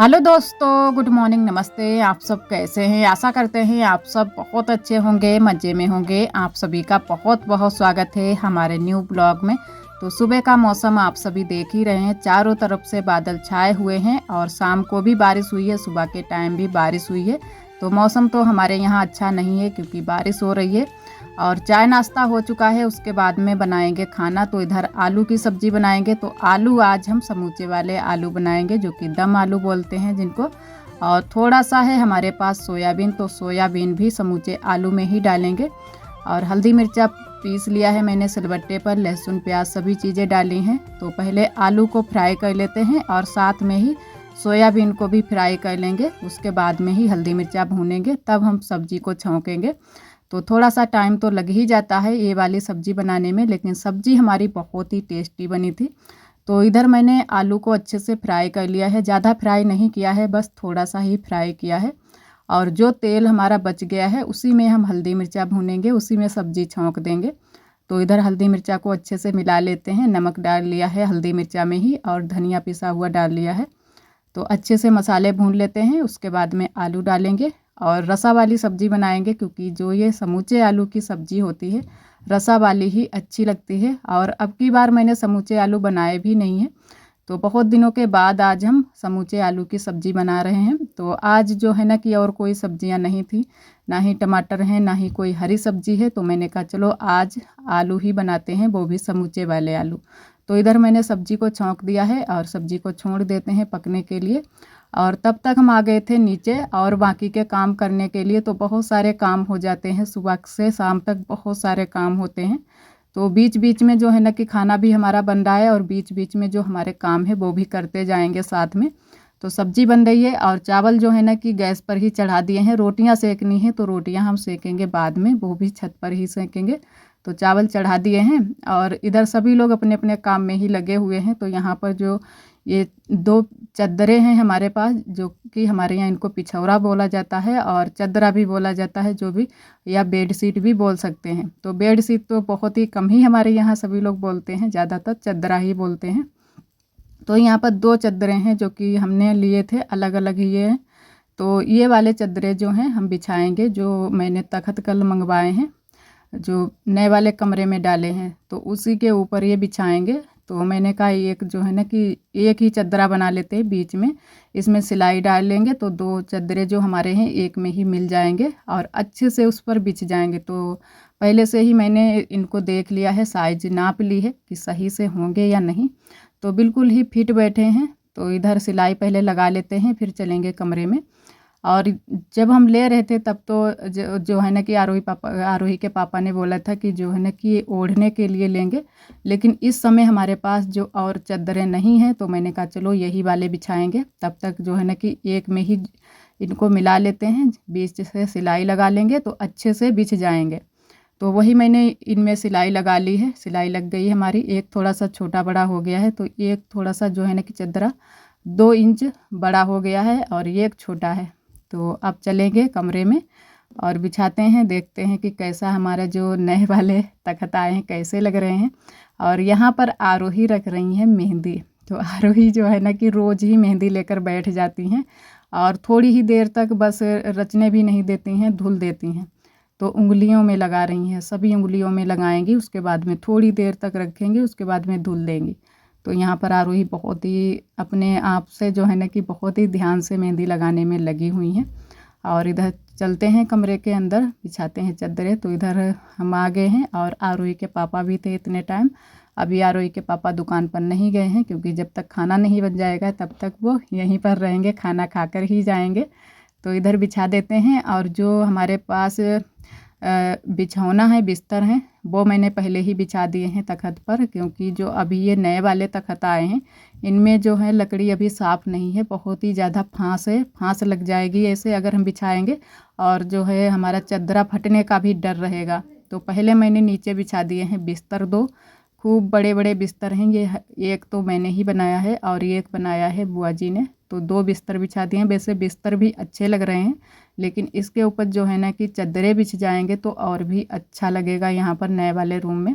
Hello दोस्तों, good morning, नमस्ते। आप सब कैसे हैं? आशा करते हैं आप सब बहुत अच्छे होंगे, मज़े में होंगे। आप सभी का बहुत बहुत स्वागत है हमारे न्यू ब्लॉग में। तो सुबह का मौसम आप सभी देख ही रहे हैं, चारों तरफ से बादल छाए हुए हैं और शाम को भी बारिश हुई है, सुबह के टाइम भी बारिश हुई है। तो मौसम तो हमारे यहाँ अच्छा नहीं है क्योंकि बारिश हो रही है। और चाय नाश्ता हो चुका है, उसके बाद में बनाएंगे खाना। तो इधर आलू की सब्ज़ी बनाएंगे। तो आलू आज हम समूचे वाले आलू बनाएंगे, जो कि दम आलू बोलते हैं जिनको। और थोड़ा सा है हमारे पास सोयाबीन, तो सोयाबीन भी समूचे आलू में ही डालेंगे। और हल्दी मिर्चा पीस लिया है मैंने सिलबट्टे पर, लहसुन प्याज सभी चीज़ें डाली हैं। तो पहले आलू को फ्राई कर लेते हैं और साथ में ही सोयाबीन को भी फ्राई कर लेंगे। उसके बाद में ही हल्दी मिर्चा भूनेंगे, तब हम सब्जी को छौंकेंगे। तो थोड़ा सा टाइम तो लग ही जाता है ये वाली सब्ज़ी बनाने में, लेकिन सब्ज़ी हमारी बहुत ही टेस्टी बनी थी। तो इधर मैंने आलू को अच्छे से फ्राई कर लिया है, ज़्यादा फ्राई नहीं किया है, बस थोड़ा सा ही फ्राई किया है। और जो तेल हमारा बच गया है उसी में हम हल्दी मिर्चा भूनेंगे, उसी में सब्ज़ी छौंक देंगे। तो इधर हल्दी मिर्चा को अच्छे से मिला लेते हैं, नमक डाल लिया है हल्दी मिर्चा में ही और धनिया पिसा हुआ डाल लिया है। तो अच्छे से मसाले भून लेते हैं, उसके बाद में आलू डालेंगे और रसा वाली सब्ज़ी बनाएंगे, क्योंकि जो ये समूचे आलू की सब्ज़ी होती है रसा वाली ही अच्छी लगती है। और अब की बार मैंने समूचे आलू बनाए भी नहीं हैं, तो बहुत दिनों के बाद आज हम समूचे आलू की सब्ज़ी बना रहे हैं। तो आज जो है ना कि और कोई सब्जियां नहीं थी, ना ही टमाटर हैं, ना ही कोई हरी सब्ज़ी है। तो मैंने कहा चलो आज आलू ही बनाते हैं, वो भी समूचे वाले आलू। तो इधर मैंने सब्ज़ी को छौंक दिया है और सब्ज़ी को छोड़ देते हैं पकने के लिए। और तब तक हम आ गए थे नीचे और बाकी के काम करने के लिए। तो बहुत सारे काम हो जाते हैं, सुबह से शाम तक बहुत सारे काम होते हैं। तो बीच बीच में जो है ना कि खाना भी हमारा बन रहा है और बीच बीच में जो हमारे काम है वो भी करते जाएंगे साथ में। तो सब्ज़ी बन रही है और चावल जो है ना कि गैस पर ही चढ़ा दिए हैं। रोटियां सेकनी है, तो रोटियां हम सेकेंगे बाद में, वो भी छत पर ही सेकेंगे। तो चावल चढ़ा दिए हैं और इधर सभी लोग अपने अपने काम में ही लगे हुए हैं। तो यहाँ पर जो ये दो चद्दरें हैं हमारे पास, जो कि हमारे यहाँ इनको पिछौरा बोला जाता है और चद्दरा भी बोला जाता है, जो भी, या बेड शीट भी बोल सकते हैं। तो बेड शीट तो बहुत ही कम ही हमारे यहाँ सभी लोग बोलते हैं, ज़्यादातर चद्दरा ही बोलते हैं। तो यहाँ पर दो चद्दरें हैं जो कि हमने लिए थे, अलग अलग ही ये हैं। तो ये वाले चद्दरें जो हैं हम बिछाएंगे, जो मैंने तख्त कल मंगवाए हैं, जो नए वाले कमरे में डाले हैं, तो उसी के ऊपर ये बिछाएंगे। तो मैंने कहा एक जो है ना कि एक ही चद्दरा बना लेते हैं, बीच में इसमें सिलाई डाल लेंगे, तो दो चद्दरें जो हमारे हैं एक में ही मिल जाएंगे और अच्छे से उस पर बिछ जाएंगे। तो पहले से ही मैंने इनको देख लिया है, साइज नाप ली है कि सही से होंगे या नहीं। तो बिल्कुल ही फिट बैठे हैं। तो इधर सिलाई पहले लगा लेते हैं, फिर चलेंगे कमरे में। और जब हम ले रहे थे तब तो जो है ना कि आरोही के पापा ने बोला था कि जो है ना कि ये ओढ़ने के लिए लेंगे, लेकिन इस समय हमारे पास जो और चद्दरें नहीं हैं। तो मैंने कहा चलो यही वाले बिछाएंगे, तब तक जो है ना कि एक में ही इनको मिला लेते हैं, बीच से सिलाई लगा लेंगे तो अच्छे से बिछ जाएंगे। तो वही मैंने इनमें सिलाई लगा ली है, सिलाई लग गई है हमारी। एक थोड़ा सा छोटा बड़ा हो गया है, तो एक थोड़ा सा जो है ना कि चद्दरा 2 इंच बड़ा हो गया है और ये एक छोटा है। तो अब चलेंगे कमरे में और बिछाते हैं, देखते हैं कि कैसा हमारा जो नए वाले तख्त आए हैं कैसे लग रहे हैं। और यहाँ पर आरोही रख रही हैं मेहंदी। तो आरोही जो है ना कि रोज़ ही मेहंदी लेकर बैठ जाती हैं और थोड़ी ही देर तक बस रचने भी नहीं देती हैं, धुल देती हैं। तो उंगलियों में लगा रही हैं, सभी उंगलियों में लगाएंगी, उसके बाद में थोड़ी देर तक रखेंगी, उसके बाद में धुल देंगी। तो यहाँ पर आरोही बहुत ही अपने आप से जो है ना कि बहुत ही ध्यान से मेहंदी लगाने में लगी हुई हैं। और इधर चलते हैं कमरे के अंदर, बिछाते हैं चद्दरें। तो इधर हम आ गए हैं और आरोही के पापा भी थे इतने टाइम। अभी आरोही के पापा दुकान पर नहीं गए हैं, क्योंकि जब तक खाना नहीं बन जाएगा तब तक वो यहीं पर रहेंगे, खाना खाकर ही जाएंगे। तो इधर बिछा देते हैं। और जो हमारे पास बिछौना है, बिस्तर हैं, वो मैंने पहले ही बिछा दिए हैं तख्त पर, क्योंकि जो अभी ये नए वाले तख्त आए हैं इनमें जो है लकड़ी अभी साफ़ नहीं है, बहुत ही ज़्यादा फांस है, फांस लग जाएगी ऐसे अगर हम बिछाएंगे। और जो है हमारा चद्दरा फटने का भी डर रहेगा। तो पहले मैंने नीचे बिछा दिए हैं बिस्तर, दो खूब बड़े बड़े बिस्तर हैं ये। एक तो मैंने ही बनाया है और एक बनाया है बुआ जी ने। तो 2 बिस्तर बिछा दिए हैं। वैसे बिस्तर भी अच्छे लग रहे हैं, लेकिन इसके ऊपर जो है ना कि चद्दरें बिछ जाएंगे तो और भी अच्छा लगेगा यहाँ पर नए वाले रूम में।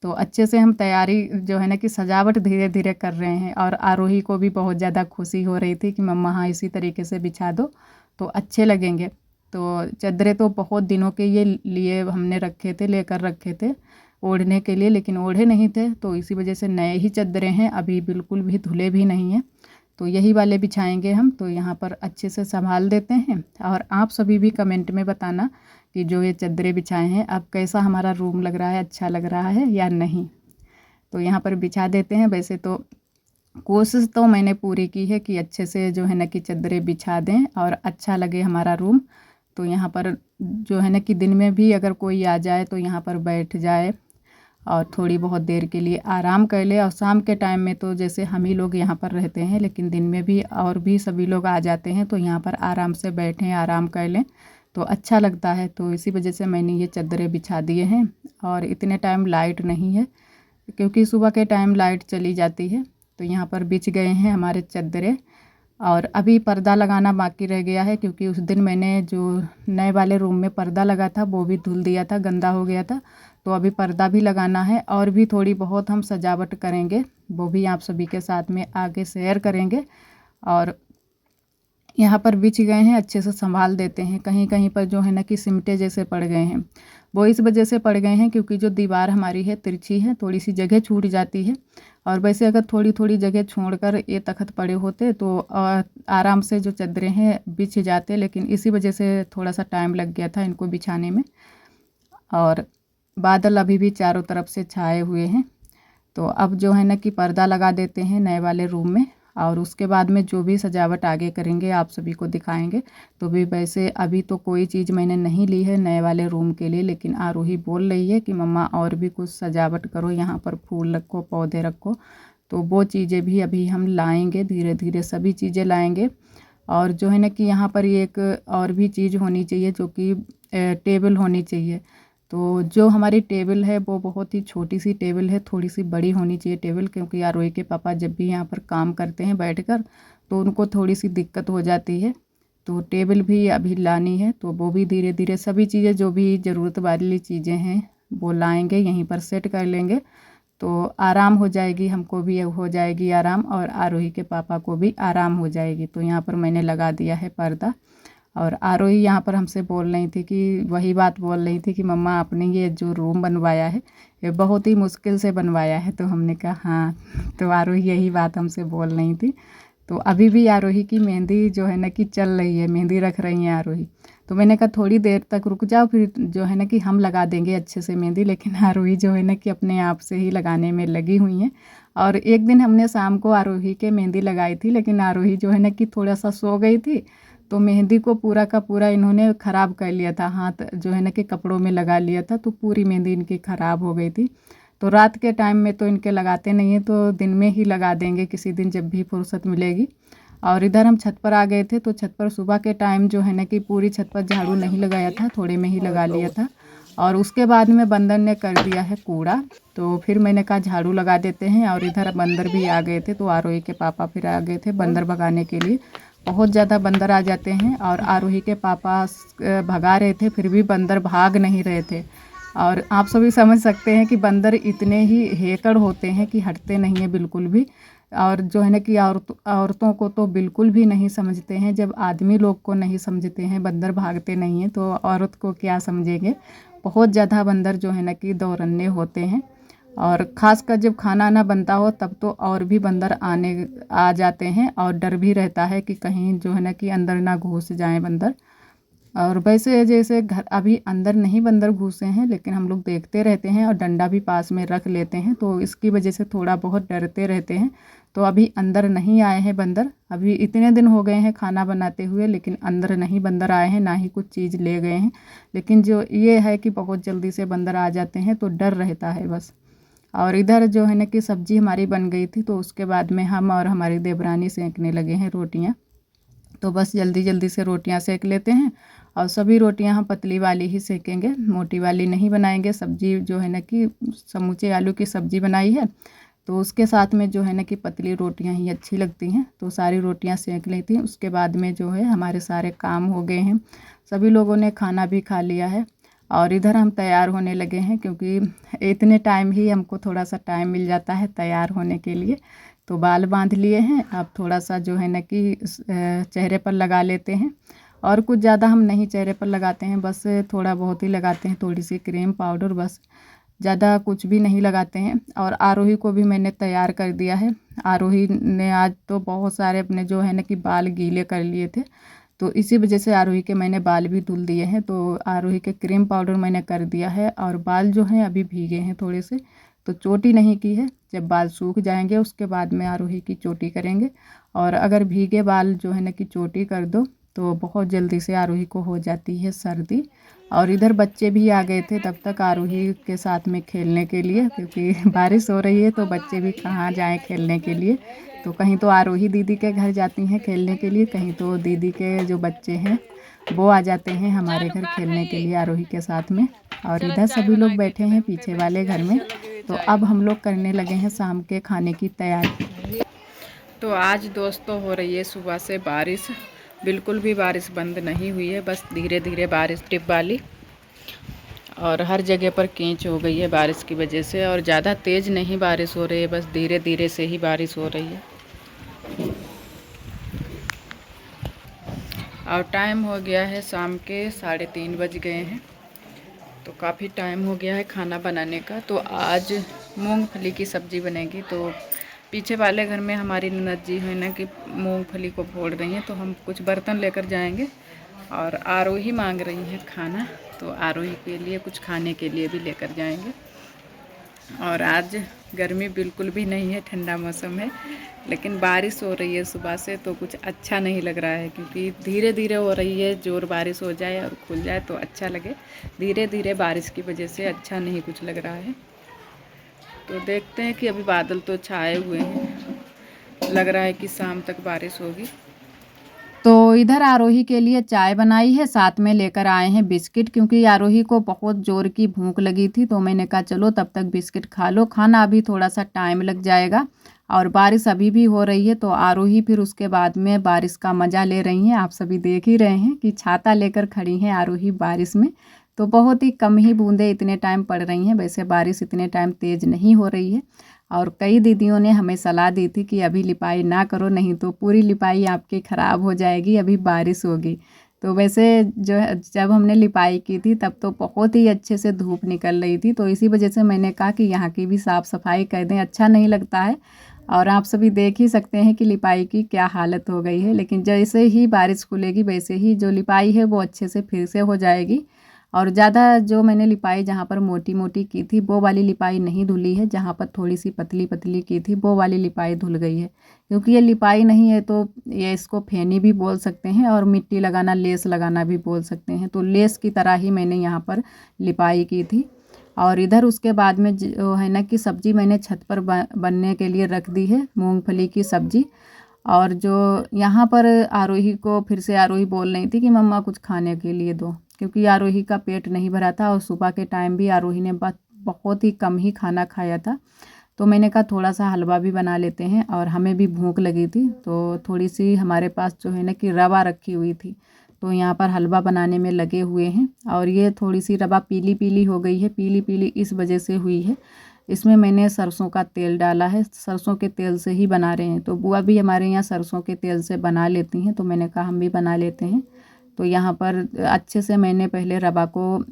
तो अच्छे से हम तैयारी जो है ना कि सजावट धीरे धीरे कर रहे हैं। और आरोही को भी बहुत ज़्यादा खुशी हो रही थी कि मम्मा हाँ इसी तरीके से बिछा दो तो अच्छे लगेंगे। तो चादरें तो बहुत दिनों के ये लिए हमने रखे थे, लेकर रखे थे ओढ़ने के लिए, लेकिन ओढ़े नहीं थे, तो इसी वजह से नए ही चादरें हैं, अभी बिल्कुल भी धुले भी नहीं हैं। तो यही वाले बिछाएंगे हम। तो यहाँ पर अच्छे से संभाल देते हैं। और आप सभी भी कमेंट में बताना कि जो ये चादरें बिछाए हैं अब कैसा हमारा रूम लग रहा है, अच्छा लग रहा है या नहीं। तो यहाँ पर बिछा देते हैं। वैसे तो कोशिश तो मैंने पूरी की है कि अच्छे से जो है ना कि चादरें बिछा दें और अच्छा लगे हमारा रूम। तो यहाँ पर जो है ना कि दिन में भी अगर कोई आ जाए तो यहाँ पर बैठ जाए और थोड़ी बहुत देर के लिए आराम कर ले। और शाम के टाइम में तो जैसे हम ही लोग यहाँ पर रहते हैं, लेकिन दिन में भी और भी सभी लोग आ जाते हैं, तो यहाँ पर आराम से बैठें, आराम कर लें तो अच्छा लगता है। तो इसी वजह से मैंने ये चादरें बिछा दिए हैं। और इतने टाइम लाइट नहीं है क्योंकि सुबह के टाइम लाइट चली जाती है। तो यहाँ पर बिछ गए हैं हमारे चादरें। और अभी पर्दा लगाना बाकी रह गया है क्योंकि उस दिन मैंने जो नए वाले रूम में पर्दा लगा था वो भी धुल दिया था, गंदा हो गया था। तो अभी पर्दा भी लगाना है और भी थोड़ी बहुत हम सजावट करेंगे, वो भी आप सभी के साथ में आगे शेयर करेंगे। और यहाँ पर बिछ गए हैं, अच्छे से संभाल देते हैं। कहीं कहीं पर जो है ना कि सिमटे जैसे पड़ गए हैं, वो इस वजह से पड़ गए हैं क्योंकि जो दीवार हमारी है तिरछी है, थोड़ी सी जगह छूट जाती है। और वैसे अगर थोड़ी थोड़ी जगह छोड़कर ये तख्त पड़े होते तो आराम से जो चादरें हैं बिछ जाते, लेकिन इसी वजह से थोड़ा सा टाइम लग गया था इनको बिछाने में। और बादल अभी भी चारों तरफ से छाए हुए हैं। तो अब जो है ना कि पर्दा लगा देते हैं नए वाले रूम में। और उसके बाद में जो भी सजावट आगे करेंगे आप सभी को दिखाएंगे। तो भी वैसे अभी तो कोई चीज़ मैंने नहीं ली है नए वाले रूम के लिए, लेकिन आरोही बोल रही है कि मम्मा और भी कुछ सजावट करो, यहाँ पर फूल रखो, पौधे रखो। तो वो चीज़ें भी अभी हम लाएंगे, धीरे धीरे सभी चीज़ें लाएंगे। और जो है ना कि यहाँ पर एक और भी चीज़ होनी चाहिए जो कि टेबल होनी चाहिए। तो जो हमारी टेबल है वो बहुत ही छोटी सी टेबल है, थोड़ी सी बड़ी होनी चाहिए टेबल, क्योंकि आरोही के पापा जब भी यहाँ पर काम करते हैं बैठकर तो उनको थोड़ी सी दिक्कत हो जाती है। तो टेबल भी अभी लानी है, तो वो भी धीरे धीरे सभी चीज़ें जो भी ज़रूरत वाली चीज़ें हैं वो लाएंगे, यहीं पर सेट कर लेंगे। तो आराम हो जाएगी, हमको भी हो जाएगी आराम और आरोही के पापा को भी आराम हो जाएगी। तो यहाँ पर मैंने लगा दिया है पर्दा। और आरोही यहाँ पर हमसे बोल रही थी कि वही बात बोल रही थी कि मम्मा आपने ये जो रूम बनवाया है ये बहुत ही मुश्किल से बनवाया है। तो हमने कहा हाँ। तो आरोही यही बात हमसे बोल रही थी। तो अभी भी आरोही की मेहंदी जो है ना कि चल रही है, मेहंदी रख रही हैं आरोही। तो मैंने कहा थोड़ी देर तक रुक जाओ, फिर जो है ना कि हम लगा देंगे अच्छे से मेहंदी। लेकिन आरोही जो है ना कि अपने आप से ही लगाने में लगी हुई हैं। और एक दिन हमने शाम को आरोही के मेहंदी लगाई थी, लेकिन आरोही जो है ना कि थोड़ा सा सो गई थी, तो मेहंदी को पूरा का पूरा इन्होंने ख़राब कर लिया था, हाथ जो है ना कि कपड़ों में लगा लिया था, तो पूरी मेहंदी इनकी ख़राब हो गई थी। तो रात के टाइम में तो इनके लगाते नहीं हैं, तो दिन में ही लगा देंगे किसी दिन जब भी फुर्सत मिलेगी। और इधर हम छत पर आ गए थे, तो छत पर सुबह के टाइम जो है ना कि पूरी छत पर झाड़ू नहीं लगाया था, थोड़े में ही लगा लिया था। और उसके बाद में बंदर ने कर दिया है कूड़ा, तो फिर मैंने कहा झाड़ू लगा देते हैं। और इधर बंदर भी आ गए थे, तो आरोही के पापा फिर आ गए थे बंदर भगाने के लिए। बहुत ज़्यादा बंदर आ जाते हैं और आरोही के पापा भगा रहे थे, फिर भी बंदर भाग नहीं रहे थे। और आप सभी समझ सकते हैं कि बंदर इतने ही हेकड़ होते हैं कि हटते नहीं हैं बिल्कुल भी। और जो है ना कि औरतों को तो बिल्कुल भी नहीं समझते हैं। जब आदमी लोग को नहीं समझते हैं, बंदर भागते नहीं हैं, तो औरत को क्या समझेंगे। बहुत ज़्यादा बंदर जो है ना कि दौड़न्ने होते हैं। और ख़ासकर जब खाना ना बनता हो तब तो और भी बंदर आ जाते हैं। और डर भी रहता है कि कहीं जो है ना कि अंदर ना घुस जाएं बंदर। और वैसे जैसे घर अभी अंदर नहीं बंदर घुसे हैं, लेकिन हम लोग देखते रहते हैं और डंडा भी पास में रख लेते हैं, तो इसकी वजह से थोड़ा बहुत डरते रहते हैं। तो अभी अंदर नहीं आए हैं बंदर, अभी इतने दिन हो गए हैं खाना बनाते हुए, लेकिन अंदर नहीं बंदर आए हैं, ना ही कुछ चीज़ ले गए हैं। लेकिन जो ये है कि बहुत जल्दी से बंदर आ जाते हैं, तो डर रहता है बस। और इधर जो है ना कि सब्ज़ी हमारी बन गई थी, तो उसके बाद में हम और हमारी देवरानी सेंकने लगे हैं रोटियां। तो बस जल्दी जल्दी से रोटियां सेक लेते हैं। और सभी रोटियां हम पतली वाली ही सेकेंगे, मोटी वाली नहीं बनाएंगे। सब्ज़ी जो है ना कि समूचे आलू की सब्ज़ी बनाई है, तो उसके साथ में जो है ना कि पतली रोटियां ही अच्छी लगती हैं। तो सारी रोटियां सेक ली थी। उसके बाद में जो है हमारे सारे काम हो गए हैं, सभी लोगों ने खाना भी खा लिया है। और इधर हम तैयार होने लगे हैं, क्योंकि इतने टाइम ही हमको थोड़ा सा टाइम मिल जाता है तैयार होने के लिए। तो बाल बांध लिए हैं, अब थोड़ा सा जो है ना कि चेहरे पर लगा लेते हैं। और कुछ ज़्यादा हम नहीं चेहरे पर लगाते हैं, बस थोड़ा बहुत ही लगाते हैं, थोड़ी सी क्रीम पाउडर, बस ज़्यादा कुछ भी नहीं लगाते हैं। और आरोही को भी मैंने तैयार कर दिया है। आरोही ने आज तो बहुत सारे अपने जो है ना कि बाल गीले कर लिए थे, तो इसी वजह से आरोही के मैंने बाल भी धुल दिए हैं। तो आरोही के क्रीम पाउडर मैंने कर दिया है, और बाल जो हैं अभी भीगे हैं थोड़े से, तो चोटी नहीं की है। जब बाल सूख जाएंगे उसके बाद में आरोही की चोटी करेंगे। और अगर भीगे बाल जो है ना कि चोटी कर दो तो बहुत जल्दी से आरोही को हो जाती है सर्दी। और इधर बच्चे भी आ गए थे तब तक आरोही के साथ में खेलने के लिए, क्योंकि बारिश हो रही है तो बच्चे भी कहाँ जाएं खेलने के लिए। तो कहीं तो आरोही दीदी के घर जाती हैं खेलने के लिए, कहीं तो दीदी के जो बच्चे हैं वो आ जाते हैं हमारे घर खेलने के लिए आरोही के साथ में। और इधर सभी लोग बैठे हैं पीछे वाले घर में। तो अब हम लोग करने लगे हैं शाम के खाने की तैयारी। तो आज दोस्तों हो रही है सुबह से बारिश, बिल्कुल भी बारिश बंद नहीं हुई है, बस धीरे धीरे बारिश टिप वाली। और हर जगह पर कीच हो गई है बारिश की वजह से, और ज़्यादा तेज़ नहीं बारिश हो रही है, बस धीरे धीरे से ही बारिश हो रही है। और टाइम हो गया है शाम के 3:30 बज गए हैं, तो काफ़ी टाइम हो गया है खाना बनाने का। तो आज मूंगफली की सब्ज़ी बनेगी। तो पीछे वाले घर में हमारी ननद जी है ना कि मूंगफली को फोड़ रही हैं, तो हम कुछ बर्तन लेकर जाएंगे। और आरोही मांग रही हैं खाना, तो आरोही के लिए कुछ खाने के लिए भी लेकर जाएंगे। और आज गर्मी बिल्कुल भी नहीं है, ठंडा मौसम है, लेकिन बारिश हो रही है सुबह से तो कुछ अच्छा नहीं लग रहा है, क्योंकि धीरे धीरे हो रही है। जोर बारिश हो जाए और खुल जाए तो अच्छा लगे, धीरे धीरे बारिश की वजह से अच्छा नहीं कुछ लग रहा है। तो देखते हैं कि अभी बादल तो छाए हुए हैं, लग रहा है कि शाम तक बारिश होगी। तो इधर आरोही के लिए चाय बनाई है, साथ में लेकर आए हैं बिस्किट, क्योंकि आरोही को बहुत ज़ोर की भूख लगी थी। तो मैंने कहा चलो तब तक बिस्किट खा लो, खाना अभी थोड़ा सा टाइम लग जाएगा। और बारिश अभी भी हो रही है, तो आरोही फिर उसके बाद में बारिश का मज़ा ले रही हैं। आप सभी देख ही रहे हैं कि छाता लेकर खड़ी हैं आरोही बारिश में। तो बहुत ही कम ही बूंदें इतने टाइम पड़ रही हैं, वैसे बारिश इतने टाइम तेज़ नहीं हो रही है। और कई दीदियों ने हमें सलाह दी थी कि अभी लिपाई ना करो, नहीं तो पूरी लिपाई आपकी ख़राब हो जाएगी, अभी बारिश होगी। तो वैसे जो है जब हमने लिपाई की थी तब तो बहुत ही अच्छे से धूप निकल रही थी, तो इसी वजह से मैंने कहा कि यहाँ की भी साफ़ सफाई कर दें, अच्छा नहीं लगता है। और आप सभी देख ही सकते हैं कि लिपाई की क्या हालत हो गई है। लेकिन जैसे ही बारिश खुलेगी वैसे ही जो लिपाई है वो अच्छे से फिर से हो जाएगी। और ज़्यादा जो मैंने लिपाई जहाँ पर मोटी मोटी की थी वो वाली लिपाई नहीं धुली है, जहाँ पर थोड़ी सी पतली पतली की थी वो वाली लिपाई धुल गई है। क्योंकि ये लिपाई नहीं है तो ये इसको फेनी भी बोल सकते हैं, और मिट्टी लगाना, लेस लगाना भी बोल सकते हैं। तो लेस की तरह ही मैंने यहाँ पर लिपाई की थी। और इधर उसके बाद में जो है ना कि सब्ज़ी मैंने छत पर बनने के लिए रख दी है, मूंगफली की सब्ज़ी। और जो यहाँ पर आरोही को फिर से आरोही बोल रही थी कि मम्मा कुछ खाने के लिए दो, क्योंकि आरोही का पेट नहीं भरा था और सुबह के टाइम भी आरोही ने बहुत ही कम ही खाना खाया था। तो मैंने कहा थोड़ा सा हलवा भी बना लेते हैं, और हमें भी भूख लगी थी तो थोड़ी सी हमारे पास जो है ना कि रवा रखी हुई थी, तो यहाँ पर हलवा बनाने में लगे हुए हैं। और ये थोड़ी सी रवा पीली पीली हो गई है, पीली पीली इस वजह से हुई है, इसमें मैंने सरसों का तेल डाला है, सरसों के तेल से ही बना रहे हैं। तो बुआ भी हमारे यहाँ सरसों के तेल से बना लेती हैं, तो मैंने कहा हम भी बना लेते हैं। तो यहाँ पर अच्छे से मैंने पहले रवा को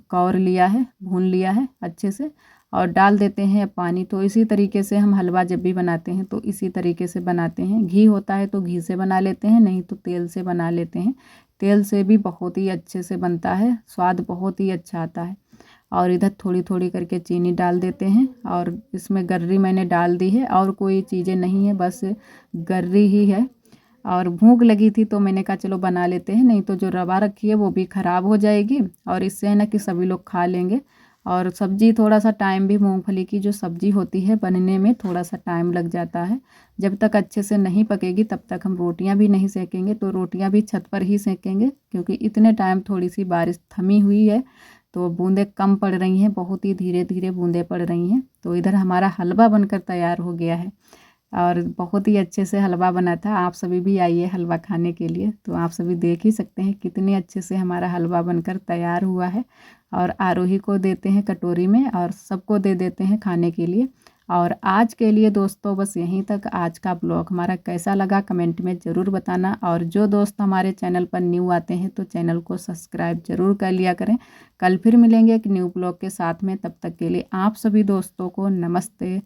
कौर लिया है, भून लिया है अच्छे से, और डाल देते हैं पानी। तो इसी तरीके से हम हलवा जब भी बनाते हैं तो इसी तरीके से बनाते हैं। घी होता है तो घी से बना लेते हैं, नहीं तो तेल से बना लेते हैं। तेल से भी बहुत ही अच्छे से बनता है, स्वाद बहुत ही अच्छा आता है। और इधर थोड़ी थोड़ी करके चीनी डाल देते हैं, और इसमें गर्री मैंने डाल दी है, और कोई चीज़ें नहीं है, बस गर्री ही है। और भूख लगी थी तो मैंने कहा चलो बना लेते हैं, नहीं तो जो रवा रखी है वो भी ख़राब हो जाएगी, और इससे है ना कि सभी लोग खा लेंगे। और सब्ज़ी थोड़ा सा टाइम भी, मूंगफली की जो सब्ज़ी होती है बनने में थोड़ा सा टाइम लग जाता है। जब तक अच्छे से नहीं पकेगी तब तक हम रोटियां भी नहीं सेकेंगे, तो रोटियां भी छत पर ही सेकेंगे, क्योंकि इतने टाइम थोड़ी सी बारिश थमी हुई है तो बूंदें कम पड़ रही हैं, बहुत ही धीरे धीरे बूंदें पड़ रही हैं। तो इधर हमारा हलवा बनकर तैयार हो गया है। और बहुत ही अच्छे से हलवा बना था। आप सभी भी आइए हलवा खाने के लिए। तो आप सभी देख ही सकते हैं कितने अच्छे से हमारा हलवा बनकर तैयार हुआ है। और आरोही को देते हैं कटोरी में और सबको दे देते हैं खाने के लिए। और आज के लिए दोस्तों बस यहीं तक। आज का ब्लॉग हमारा कैसा लगा कमेंट में ज़रूर बताना। और जो दोस्त हमारे चैनल पर न्यू आते हैं तो चैनल को सब्सक्राइब ज़रूर कर लिया करें। कल फिर मिलेंगे एक न्यू ब्लॉग के साथ में। तब तक के लिए आप सभी दोस्तों को नमस्ते।